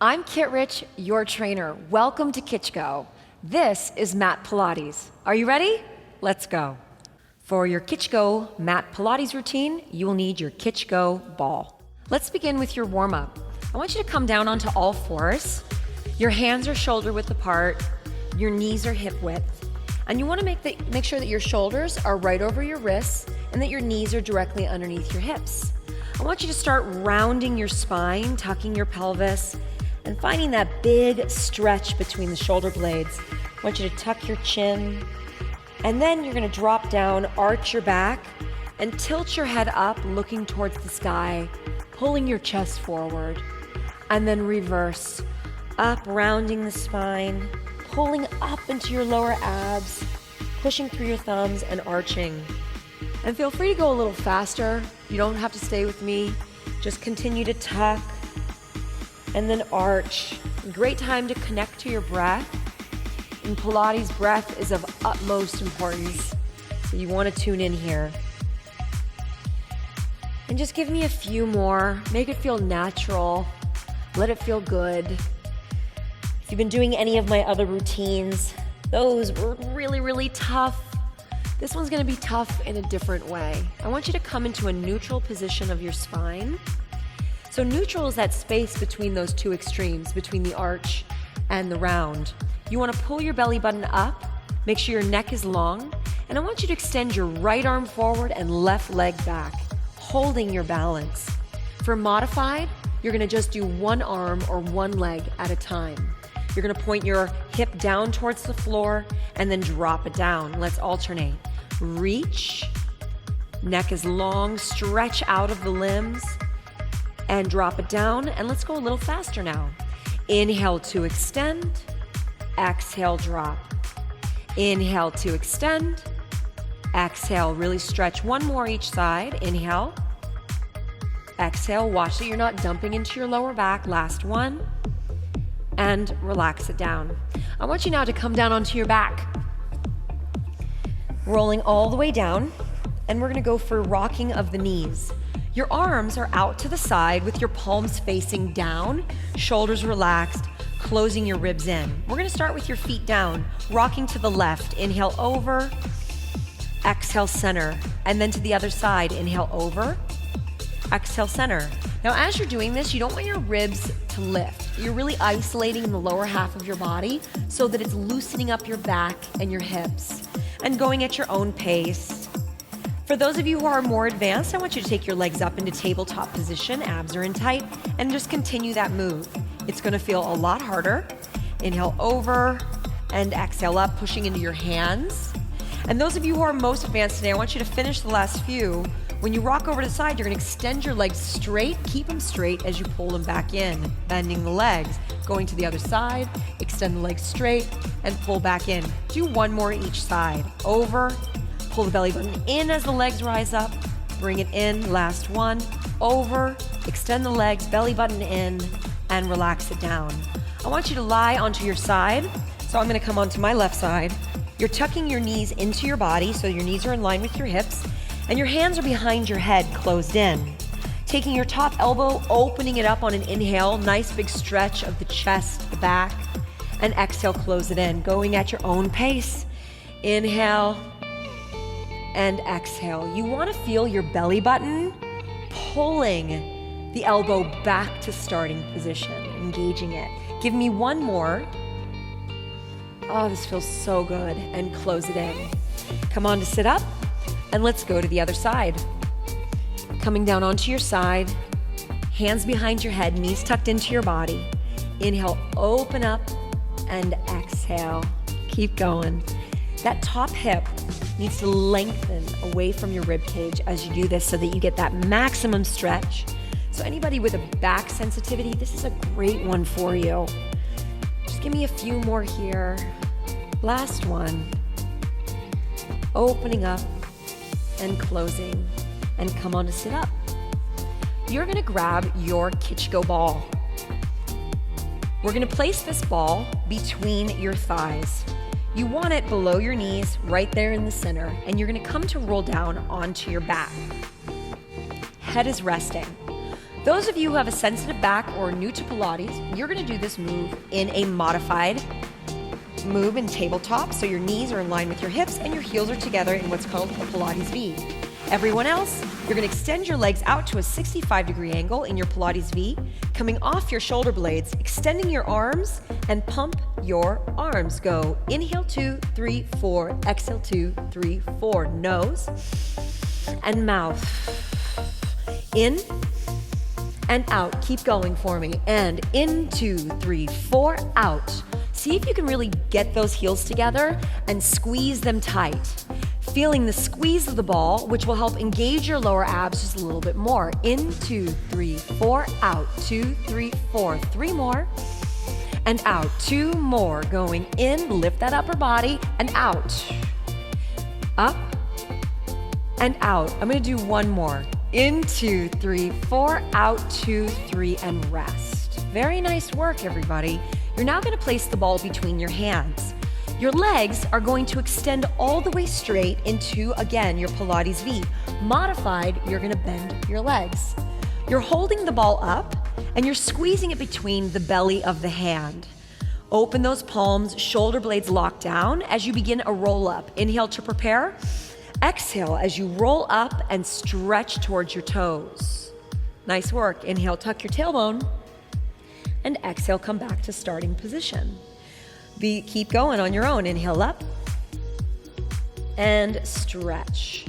I'm Kit Rich, your trainer. Welcome to KICHGO. This is mat Pilates. Are you ready? Let's go. For your KICHGO mat Pilates routine, you will need your KICHGO ball. Let's begin with your warm-up. I want you to come down onto all fours. Your hands are shoulder width apart. Your knees are hip width. And you want to make sure that your shoulders are right over your wrists and that your knees are directly underneath your hips. I want you to start rounding your spine, tucking your pelvis, and finding that big stretch between the shoulder blades. I want you to tuck your chin, and then you're going to drop down, arch your back, and tilt your head up, looking towards the sky, pulling your chest forward, and then reverse, up, rounding the spine, pulling up into your lower abs, pushing through your thumbs and arching. And feel free to go a little faster. You don't have to stay with me. Just continue to tuck and then arch. Great time to connect to your breath. In Pilates, breath is of utmost importance, so you want to tune in here. And just give me a few more. Make it feel natural. Let it feel good. If you've been doing any of my other routines, those were really, really tough. This one's going to be tough in a different way. I want you to come into a neutral position of your spine. So neutral is that space between those two extremes, between the arch and the round. You want to pull your belly button up, make sure your neck is long, and I want you to extend your right arm forward and left leg back, holding your balance. For modified, you're going to just do one arm or one leg at a time. You're going to point your hip down towards the floor and then drop it down. Let's alternate. Reach, neck is long, stretch out of the limbs, and drop it down. And let's go a little faster now. Inhale to extend, exhale, drop. Inhale to extend, exhale, really stretch. One more each side. Inhale, exhale, watch that you're not dumping into your lower back. Last one, and relax it down. I want you now to come down onto your back, rolling all the way down, and we're gonna go for rocking of the knees. Your arms are out to the side with your palms facing down, shoulders relaxed, closing your ribs in. We're gonna start with your feet down, rocking to the left. Inhale over, exhale center, and then to the other side. Inhale over, exhale center. Now as you're doing this, you don't want your ribs to lift. You're really isolating the lower half of your body so that it's loosening up your back and your hips and going at your own pace. For those of you who are more advanced, I want you to take your legs up into tabletop position, abs are in tight, and just continue that move. It's gonna feel a lot harder. Inhale over and exhale up, pushing into your hands. And those of you who are most advanced today, I want you to finish the last few. When you rock over to the side, you're gonna extend your legs straight, keep them straight as you pull them back in, bending the legs. Going to the other side, extend the legs straight and pull back in. Do one more each side. Over, pull the belly button in as the legs rise up, bring it in, last one. Over, extend the legs, belly button in, and relax it down. I want you to lie onto your side. So I'm gonna come onto my left side. You're tucking your knees into your body so your knees are in line with your hips, and your hands are behind your head, closed in. Taking your top elbow, opening it up on an inhale, nice big stretch of the chest, the back, and exhale, close it in, going at your own pace. Inhale and exhale. You want to feel your belly button pulling the elbow back to starting position, engaging it. Give me one more. Oh, this feels so good. And close it in. Come on to sit up. And let's go to the other side. Coming down onto your side, hands behind your head, knees tucked into your body. Inhale, open up, and exhale. Keep going. That top hip needs to lengthen away from your rib cage as you do this so that you get that maximum stretch. So anybody with a back sensitivity, this is a great one for you. Just give me a few more here. Last one. Opening up and closing, and come on to sit up. You're gonna grab your KICHGO ball. We're gonna place this ball between your thighs. You want it below your knees, right there in the center, and you're gonna come to roll down onto your back. Head is resting. Those of you who have a sensitive back or are new to Pilates, you're gonna do this move in a modified move in tabletop, so your knees are in line with your hips and your heels are together in what's called a Pilates V. Everyone else, you're gonna extend your legs out to a 65-degree angle in your Pilates V, coming off your shoulder blades, extending your arms, and pump your arms. Go inhale 2, 3, 4, exhale 2, 3, 4. Nose and mouth. In and out. Keep going for me. And in 2, 3, 4, out. See if you can really get those heels together and squeeze them tight. Feeling the squeeze of the ball, which will help engage your lower abs just a little bit more. In 2, 3, 4, out. 2, 3, 4. 3 more. And out. 2 more. Going in, lift that upper body, and out. Up and out. I'm gonna do 1 more. In 2, 3, 4, out 2, 3, and rest. Very nice work, everybody. You're now gonna place the ball between your hands. Your legs are going to extend all the way straight into, again, your Pilates V. Modified, you're gonna bend your legs. You're holding the ball up and you're squeezing it between the belly of the hand. Open those palms, shoulder blades locked down as you begin a roll up. Inhale to prepare. Exhale as you roll up and stretch towards your toes. Nice work. Inhale, tuck your tailbone. And exhale, come back to starting position. Keep going on your own. Inhale up and stretch.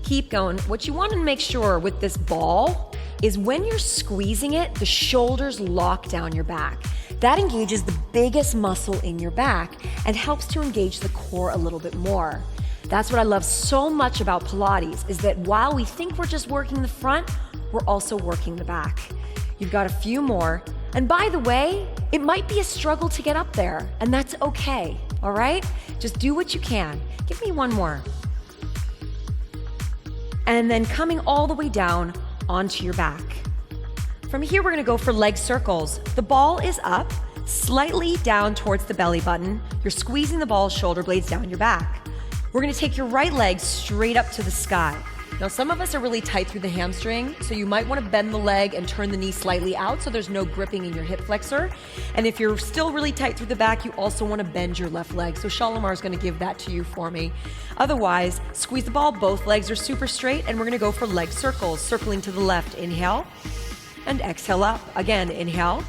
Keep going. What you want to make sure with this ball is when you're squeezing it, the shoulders lock down your back. That engages the biggest muscle in your back and helps to engage the core a little bit more. That's what I love so much about Pilates, is that while we think we're just working the front, we're also working the back. You've got a few more. And by the way, it might be a struggle to get up there, and that's okay, all right? Just do what you can. Give me 1 more. And then coming all the way down onto your back. From here, we're gonna go for leg circles. The ball is up, slightly down towards the belly button. You're squeezing the ball, shoulder blades down your back. We're gonna take your right leg straight up to the sky. Now, some of us are really tight through the hamstring, so you might wanna bend the leg and turn the knee slightly out so there's no gripping in your hip flexor. And if you're still really tight through the back, you also wanna bend your left leg. So Shalimar is gonna give that to you for me. Otherwise, squeeze the ball, both legs are super straight, and we're gonna go for leg circles, circling to the left. Inhale, and exhale up. Again, inhale,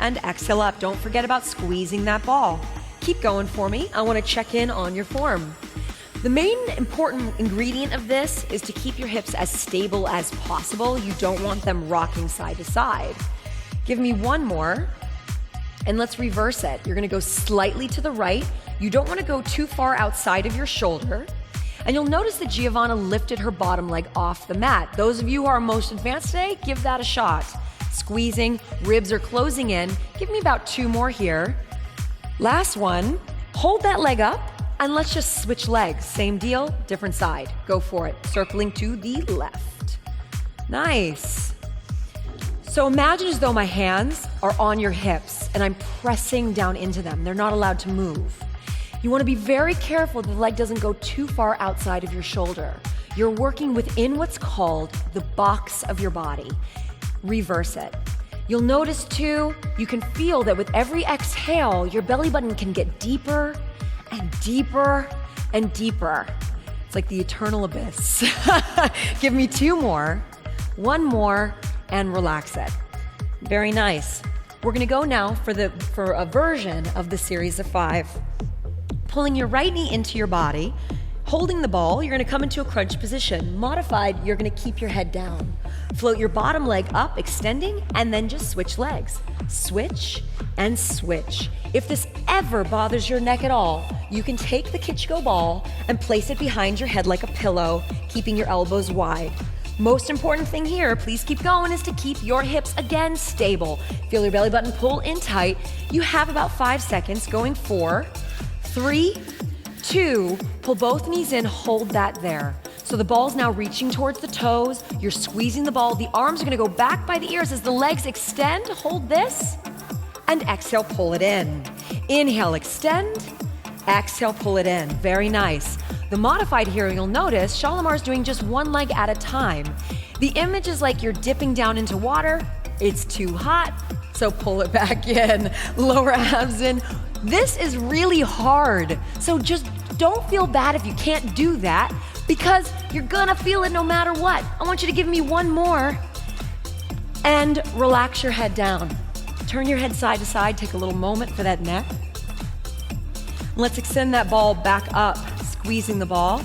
and exhale up. Don't forget about squeezing that ball. Keep going for me. I wanna check in on your form. The main important ingredient of this is to keep your hips as stable as possible. You don't want them rocking side to side. Give me 1 more, and let's reverse it. You're gonna go slightly to the right. You don't wanna go too far outside of your shoulder. And you'll notice that Giovanna lifted her bottom leg off the mat. Those of you who are most advanced today, give that a shot. Squeezing, ribs are closing in. Give me about 2 more here. Last one, hold that leg up. And let's just switch legs. Same deal, different side. Go for it. Circling to the left. Nice. So imagine as though my hands are on your hips and I'm pressing down into them. They're not allowed to move. You want to be very careful that the leg doesn't go too far outside of your shoulder. You're working within what's called the box of your body. Reverse it. You'll notice too, you can feel that with every exhale, your belly button can get deeper and deeper and deeper. It's like the eternal abyss. Give me 2 more, 1 more, and relax it. Very nice. We're gonna go now for a version of the series of 5. Pulling your right knee into your body, holding the ball, you're gonna come into a crunch position. Modified, you're gonna keep your head down. Float your bottom leg up, extending, and then just switch legs. Switch and switch. If this ever bothers your neck at all, you can take the KICHGO ball and place it behind your head like a pillow, keeping your elbows wide. Most important thing here, please keep going, is to keep your hips again stable. Feel your belly button pull in tight. You have about 5 seconds. Going 4, 3, 2, pull both knees in, hold that there. So the ball's now reaching towards the toes. You're squeezing the ball. The arms are gonna go back by the ears as the legs extend. Hold this, and exhale, pull it in. Inhale, extend. Exhale, pull it in. Very nice. The modified here, you'll notice Shalimar's doing just one leg at a time. The image is like you're dipping down into water. It's too hot, so pull it back in. Lower abs in. This is really hard, so just don't feel bad if you can't do that, because you're gonna feel it no matter what. I want you to give me one more. And relax your head down. Turn your head side to side, take a little moment for that neck. Let's extend that ball back up, squeezing the ball.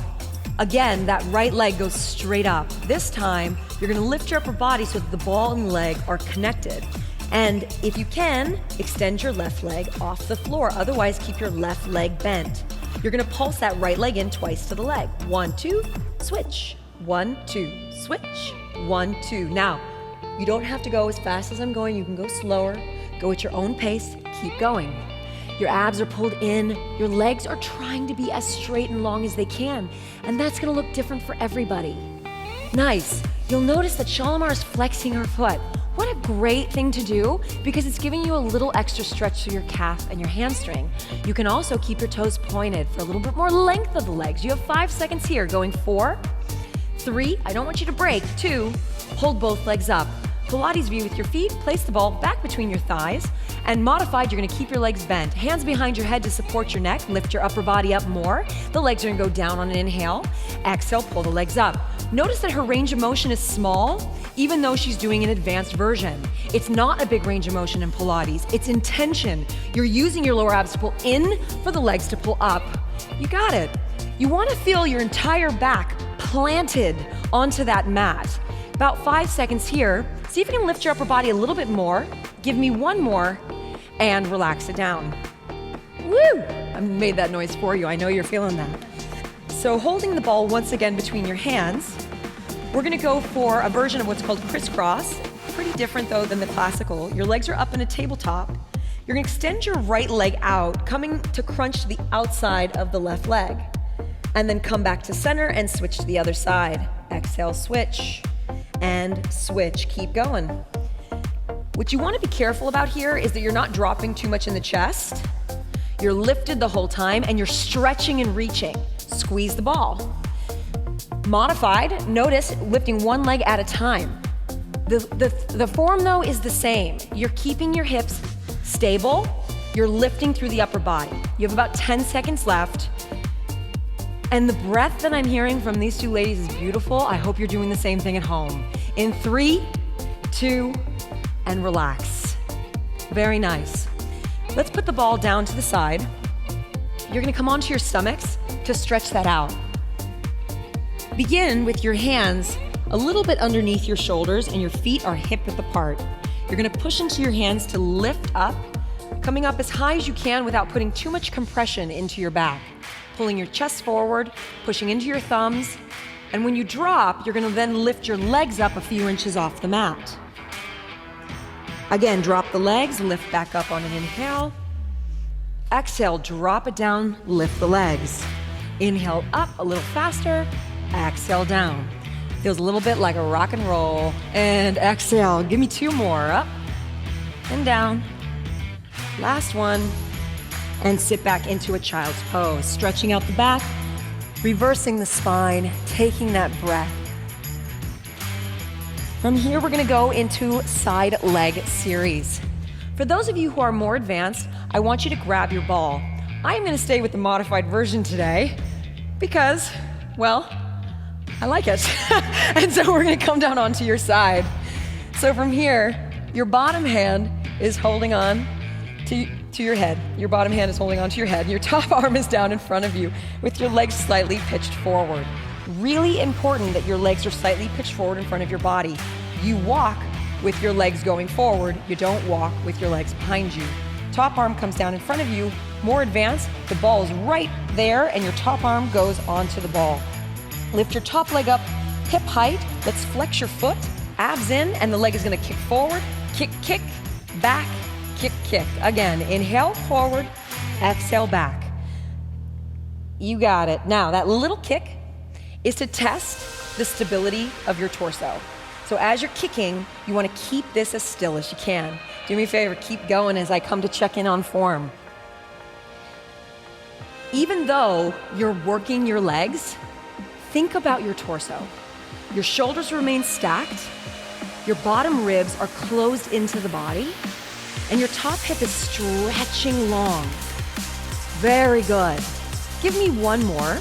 Again, that right leg goes straight up. This time, you're gonna lift your upper body so that the ball and leg are connected. And if you can, extend your left leg off the floor. Otherwise, keep your left leg bent. You're gonna pulse that right leg in twice to the leg. 1, 2, switch. 1, 2, switch. 1, 2. Now, you don't have to go as fast as I'm going. You can go slower. Go at your own pace. Keep going. Your abs are pulled in. Your legs are trying to be as straight and long as they can. And that's gonna look different for everybody. Nice. You'll notice that Shalimar is flexing her foot. What a great thing to do, because it's giving you a little extra stretch to your calf and your hamstring. You can also keep your toes pointed for a little bit more length of the legs. You have 5 seconds here, going 4, 3, I don't want you to break, 2, hold both legs up. Pilates view with your feet, place the ball back between your thighs, and modified, you're gonna keep your legs bent. Hands behind your head to support your neck, lift your upper body up more. The legs are gonna go down on an inhale. Exhale, pull the legs up. Notice that her range of motion is small, even though she's doing an advanced version. It's not a big range of motion in Pilates, it's intention. You're using your lower abs to pull in for the legs to pull up. You got it. You wanna feel your entire back planted onto that mat. About 5 seconds here. See if you can lift your upper body a little bit more. Give me one more and relax it down. Woo! I made that noise for you. I know you're feeling that. So holding the ball once again between your hands, we're gonna go for a version of what's called crisscross. Pretty different though than the classical. Your legs are up in a tabletop. You're gonna extend your right leg out, coming to crunch to the outside of the left leg. And then come back to center and switch to the other side. Exhale, switch. And switch, keep going. What you want to be careful about here is that you're not dropping too much in the chest. You're lifted the whole time and you're stretching and reaching. Squeeze the ball. Modified, notice lifting one leg at a time. The form though is the same. You're keeping your hips stable. You're lifting through the upper body. You have about 10 seconds left. And the breath that I'm hearing from these two ladies is beautiful. I hope you're doing the same thing at home. In 3, 2, and relax. Very nice. Let's put the ball down to the side. You're gonna come onto your stomachs to stretch that out. Begin with your hands a little bit underneath your shoulders and your feet are hip-width apart. You're gonna push into your hands to lift up, coming up as high as you can without putting too much compression into your back. Pulling your chest forward, pushing into your thumbs, and when you drop, you're gonna then lift your legs up a few inches off the mat. Again, drop the legs, lift back up on an inhale. Exhale, drop it down, lift the legs. Inhale up a little faster, exhale down. Feels a little bit like a rock and roll. And exhale, give me 2 more, up and down. Last one. And sit back into a child's pose, stretching out the back, reversing the spine, taking that breath. From here, we're gonna go into side leg series. For those of you who are more advanced, I want you to grab your ball. I am gonna stay with the modified version today because, well, I like it. And so we're gonna come down onto your side. So from here, your bottom hand is holding on to your head. Your bottom hand is holding onto your head. Your top arm is down in front of you with your legs slightly pitched forward. Really important that your legs are slightly pitched forward in front of your body. You walk with your legs going forward. You don't walk with your legs behind you. Top arm comes down in front of you. More advanced, the ball is right there and your top arm goes onto the ball. Lift your top leg up, hip height. Let's flex your foot, abs in, and the leg is gonna kick forward, kick, kick, back, kick, kick. Again, inhale forward, exhale back. You got it. Now, that little kick is to test the stability of your torso. So as you're kicking, you want to keep this as still as you can. Do me a favor, keep going as I come to check in on form. Even though you're working your legs, think about your torso. Your shoulders remain stacked, your bottom ribs are closed into the body, and your top hip is stretching long. Very good. Give me one more.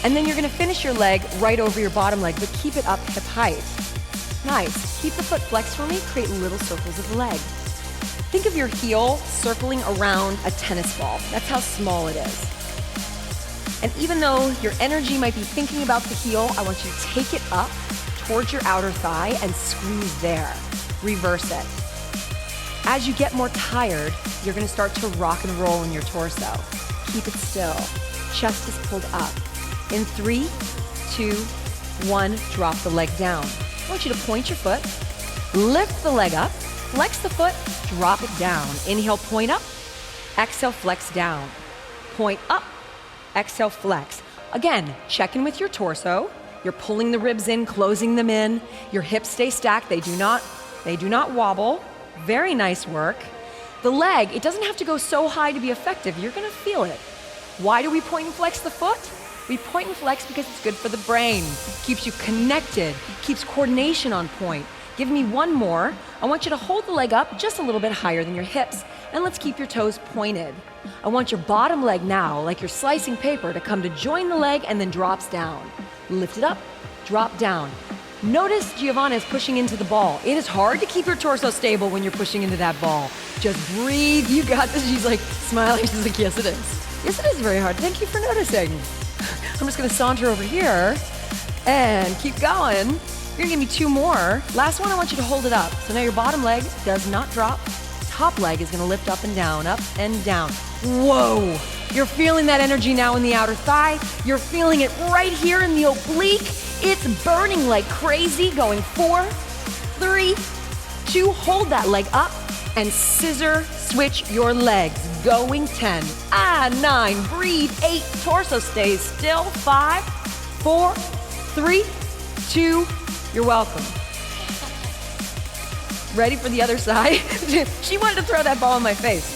And then you're gonna finish your leg right over your bottom leg, but keep it up hip height. Nice. Keep the foot flexed for me, create little circles of the leg. Think of your heel circling around a tennis ball. That's how small it is. And even though your energy might be thinking about the heel, I want you to take it up towards your outer thigh and squeeze there. Reverse it. As you get more tired, you're gonna start to rock and roll in your torso. Keep it still. Chest is pulled up. In 3, 2, 1, drop the leg down. I want you to point your foot, lift the leg up, flex the foot, drop it down. Inhale, point up. Exhale, flex down. Point up. Exhale, flex. Again, check in with your torso. You're pulling the ribs in, closing them in. Your hips stay stacked. They do not wobble. Very nice work. The leg, it doesn't have to go so high to be effective. You're gonna feel it. Why do we point and flex the foot? We point and flex because it's good for the brain. Keeps you connected, keeps coordination on point. Give me one more. I want you to hold the leg up just a little bit higher than your hips. And let's keep your toes pointed. I want your bottom leg now, like you're slicing paper, to come to join the leg and then drops down. Lift it up, drop down. Notice Giovanna is pushing into the ball. It is hard to keep your torso stable when you're pushing into that ball. Just breathe, you got this. She's like smiling, she's like, yes it is. Yes it is very hard, thank you for noticing. I'm just gonna saunter over here and keep going. You're gonna give me 2 more. Last one, I want you to hold it up. So now your bottom leg does not drop. Top leg is gonna lift up and down, up and down. Whoa, you're feeling that energy now in the outer thigh. You're feeling it right here in the oblique. It's burning like crazy, going 4, 3, 2, hold that leg up and scissor switch your legs. Going 10, 9, breathe, 8, torso stays still, 5, 4, 3, 2, you're welcome. Ready for the other side? She wanted to throw that ball in my face.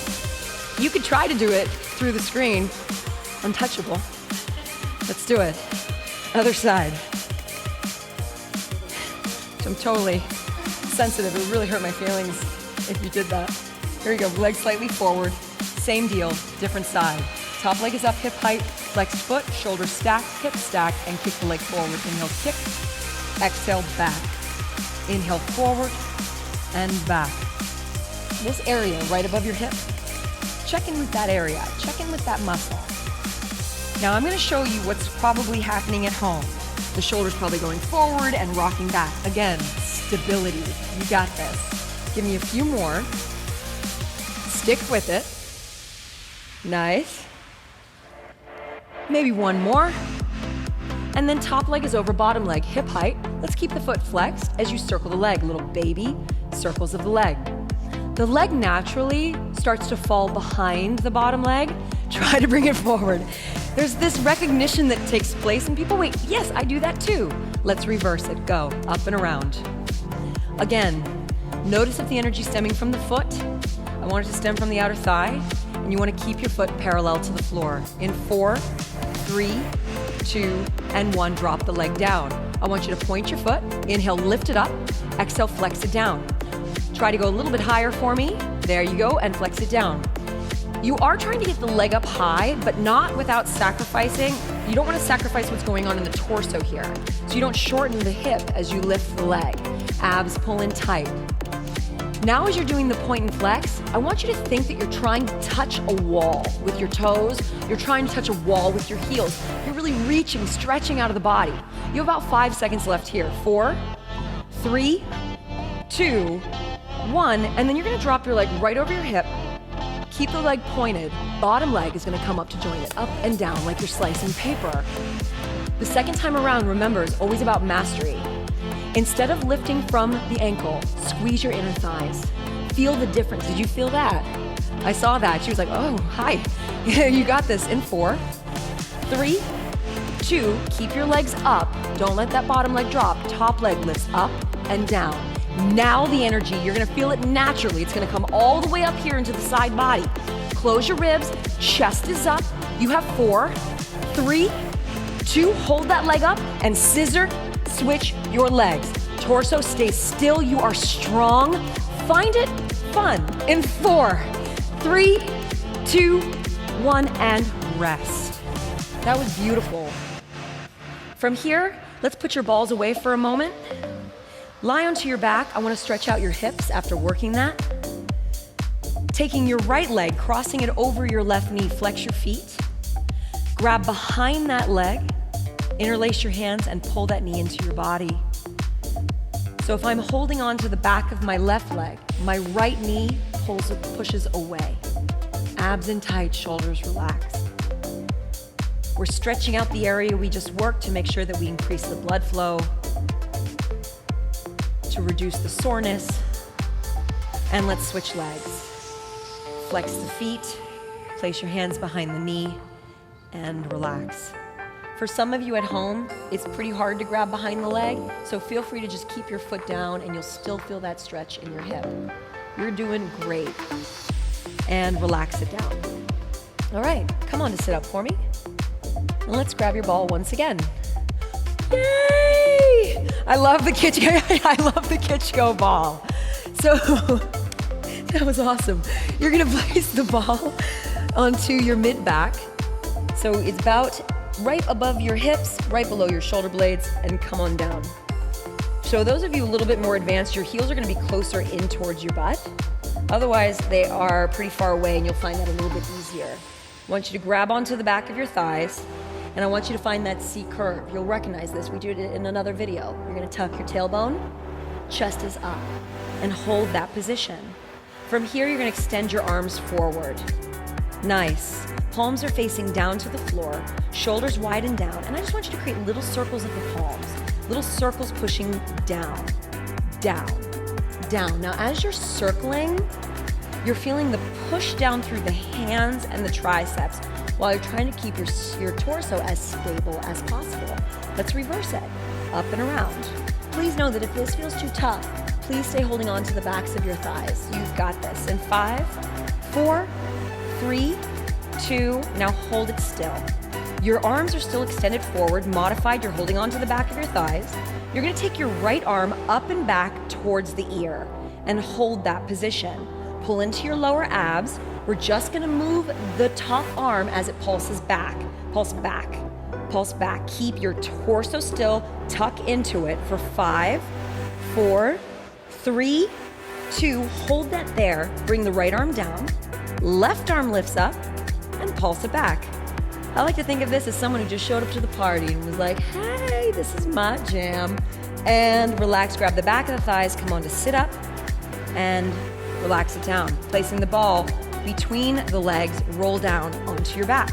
You could try to do it through the screen. Untouchable. Let's do it. Other side. I'm totally sensitive. It would really hurt my feelings if you did that. Here we go. Leg slightly forward. Same deal, different side. Top leg is up, hip height, flexed foot, shoulders stacked, hips stacked, and kick the leg forward. Inhale, kick. Exhale, back. Inhale, forward and back. This area right above your hip, check in with that area. Check in with that muscle. Now I'm going to show you what's probably happening at home. The shoulder's probably going forward and rocking back. Again, stability. You got this. Give me a few more. Stick with it. Nice. Maybe one more. And then top leg is over bottom leg, hip height. Let's keep the foot flexed as you circle the leg, little baby circles of the leg. The leg naturally starts to fall behind the bottom leg. Try to bring it forward. There's this recognition that takes place and people, wait, yes, I do that too. Let's reverse it, go, up and around. Again, notice if the energy is stemming from the foot. I want it to stem from the outer thigh, and you want to keep your foot parallel to the floor. In 4, 3, 2, and 1, drop the leg down. I want you to point your foot, inhale, lift it up, exhale, flex it down. Try to go a little bit higher for me. There you go, and flex it down. You are trying to get the leg up high, but not without sacrificing. You don't want to sacrifice what's going on in the torso here. So you don't shorten the hip as you lift the leg. Abs pull in tight. Now as you're doing the point and flex, I want you to think that you're trying to touch a wall with your toes. You're trying to touch a wall with your heels. You're really reaching, stretching out of the body. You have about 5 seconds left here. 4, 3, 2, 1, and then you're gonna drop your leg right over your hip. Keep the leg pointed. Bottom leg is gonna come up to join it, up and down like you're slicing paper. The second time around, remember, is always about mastery. Instead of lifting from the ankle, squeeze your inner thighs. Feel the difference. Did you feel that? I saw that. She was like, oh, hi. You got this. In 4, 3, 2, keep your legs up. Don't let that bottom leg drop. Top leg lifts up and down. Now the energy, you're gonna feel it naturally. It's gonna come all the way up here into the side body. Close your ribs, chest is up. You have 4, 3, 2, hold that leg up and scissor switch your legs. Torso stays still, you are strong. Find it fun in 4, 3, 2, 1, and rest. That was beautiful. From here, let's put your balls away for a moment. Lie onto your back. I want to stretch out your hips after working that. Taking your right leg, crossing it over your left knee, flex your feet. Grab behind that leg, interlace your hands, and pull that knee into your body. So if I'm holding on to the back of my left leg, my right knee pushes away. Abs in tight, shoulders relaxed. We're stretching out the area we just worked to make sure that we increase the blood flow, to reduce the soreness. And let's switch legs. Flex the feet, place your hands behind the knee, and relax. For some of you at home, it's pretty hard to grab behind the leg, so feel free to just keep your foot down and you'll still feel that stretch in your hip. You're doing great. And relax it down. All right, come on to sit up for me. And let's grab your ball once again. Yay! I love the KICHGO ball. So that was awesome. You're gonna place the ball onto your mid-back. So it's about right above your hips, right below your shoulder blades, and come on down. So those of you a little bit more advanced, your heels are gonna be closer in towards your butt. Otherwise, they are pretty far away and you'll find that a little bit easier. I want you to grab onto the back of your thighs, and I want you to find that C curve. You'll recognize this. We did it in another video. You're gonna tuck your tailbone, chest is up, and hold that position. From here, you're gonna extend your arms forward. Nice. Palms are facing down to the floor, shoulders widen down, and I just want you to create little circles of the palms, little circles pushing down, down, down. Now, as you're circling, you're feeling the push down through the hands and the triceps while you're trying to keep your torso as stable as possible. Let's reverse it, up and around. Please know that if this feels too tough, please stay holding on to the backs of your thighs. You've got this. In 5, 4, 3, 2, now hold it still. Your arms are still extended forward, modified, you're holding on to the back of your thighs. You're gonna take your right arm up and back towards the ear and hold that position. Pull into your lower abs. We're just gonna move the top arm as it pulses back. Pulse back, pulse back. Keep your torso still, tuck into it for 5, 4, 3, 2, hold that there. Bring the right arm down, left arm lifts up, and pulse it back. I like to think of this as someone who just showed up to the party and was like, hey, this is my jam. And relax, grab the back of the thighs, come on to sit up, and relax it down. Placing the ball between the legs, roll down onto your back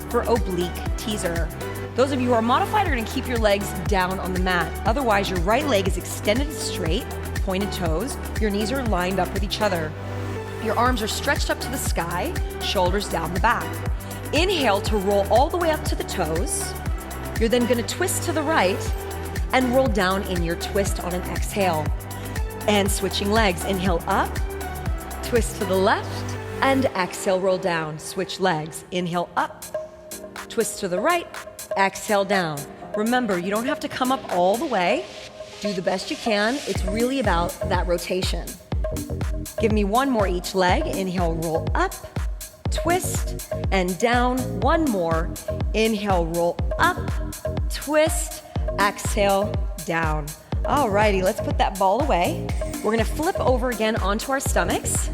for oblique teaser. Those of you who are modified are gonna keep your legs down on the mat. Otherwise, your right leg is extended straight, pointed toes. Your knees are lined up with each other. Your arms are stretched up to the sky, shoulders down the back. Inhale to roll all the way up to the toes. You're then gonna twist to the right and roll down in your twist on an exhale. And switching legs, inhale up, twist to the left, and exhale, roll down. Switch legs, inhale up, twist to the right, exhale down. Remember, you don't have to come up all the way. Do the best you can. It's really about that rotation. Give me one more each leg. Inhale, roll up, twist, and down. One more. Inhale, roll up, twist, exhale, down. Alrighty, let's put that ball away. We're gonna flip over again onto our stomachs.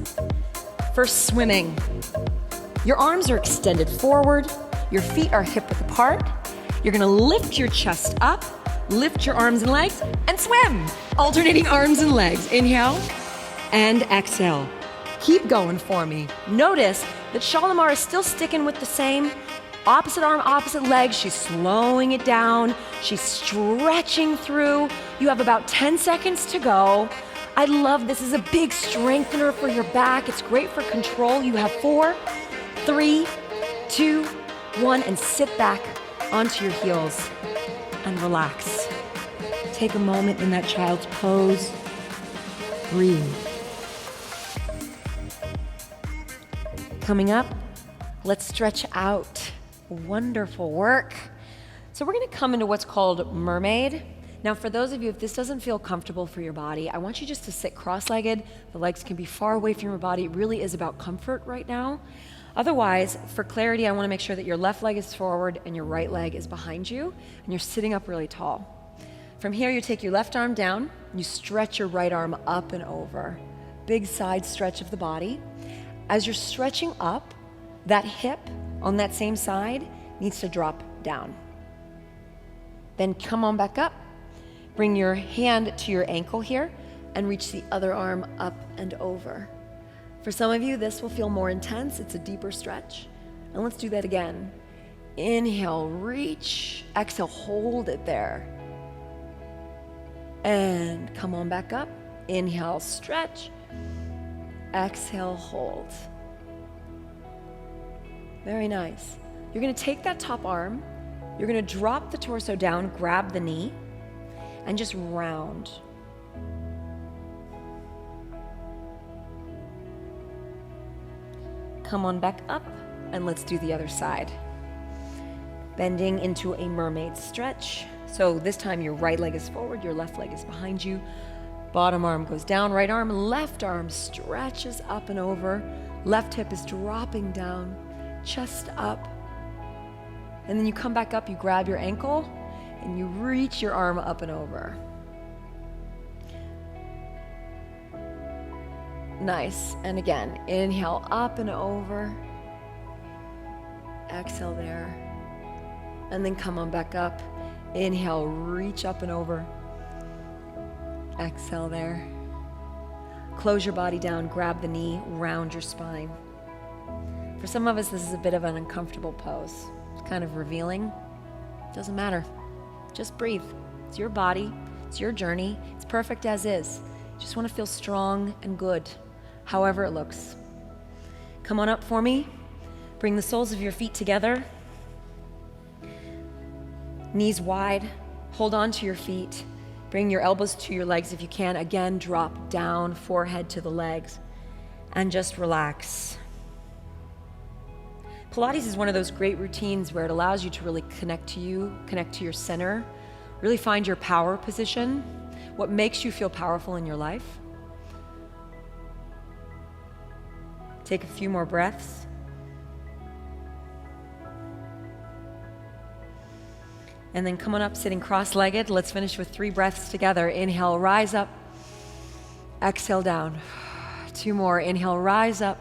For swimming, your arms are extended forward, your feet are hip-width apart. You're gonna lift your chest up, lift your arms and legs, and swim. Alternating arms and legs. Inhale and exhale. Keep going for me. Notice that Shalimar is still sticking with the same opposite arm, opposite leg. She's slowing it down. She's stretching through. You have about 10 seconds to go. I love this. This is a big strengthener for your back. It's great for control. You have 4, 3, 2, 1, and sit back onto your heels and relax. Take a moment in that child's pose. Breathe. Coming up, let's stretch out. Wonderful work. So we're gonna come into what's called Mermaid. Now for those of you, if this doesn't feel comfortable for your body, I want you just to sit cross-legged. The legs can be far away from your body. It really is about comfort right now. Otherwise, for clarity, I wanna make sure that your left leg is forward and your right leg is behind you, and you're sitting up really tall. From here, you take your left arm down, you stretch your right arm up and over. Big side stretch of the body. As you're stretching up, that hip on that same side needs to drop down. Then come on back up. Bring your hand to your ankle here and reach the other arm up and over. For some of you, this will feel more intense. It's a deeper stretch. And let's do that again. Inhale, reach. Exhale, hold it there. And come on back up. Inhale, stretch. Exhale, hold. Very nice. You're gonna take that top arm, you're gonna drop the torso down, grab the knee, and just round. Come on back up, and let's do the other side. Bending into a mermaid stretch. So this time your right leg is forward, your left leg is behind you. Bottom arm goes down, right arm, left arm stretches up and over. Left hip is dropping down, chest up. And then you come back up, you grab your ankle, and you reach your arm up and over. Nice. And again, inhale up and over. Exhale there. And then come on back up. Inhale, reach up and over. Exhale there. Close your body down, grab the knee, round your spine. For some of us, this is a bit of an uncomfortable pose. It's kind of revealing. Doesn't matter. Just breathe. It's your body. It's your journey. It's perfect as is. You just want to feel strong and good, however it looks. Come on up for me. Bring the soles of your feet together. Knees wide. Hold on to your feet. Bring your elbows to your legs if you can. Again, drop down, forehead to the legs, and just relax. Pilates is one of those great routines where it allows you to really connect to you, connect to your center, really find your power position, what makes you feel powerful in your life. Take a few more breaths. And then come on up, sitting cross-legged. Let's finish with 3 breaths together. Inhale, rise up. Exhale down. 2 more. Inhale, rise up.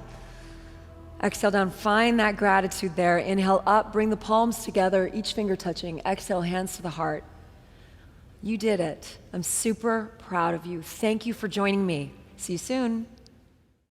Exhale down. Find that gratitude there. Inhale up, bring the palms together, each finger touching. Exhale, hands to the heart. You did it. I'm super proud of you. Thank you for joining me. See you soon.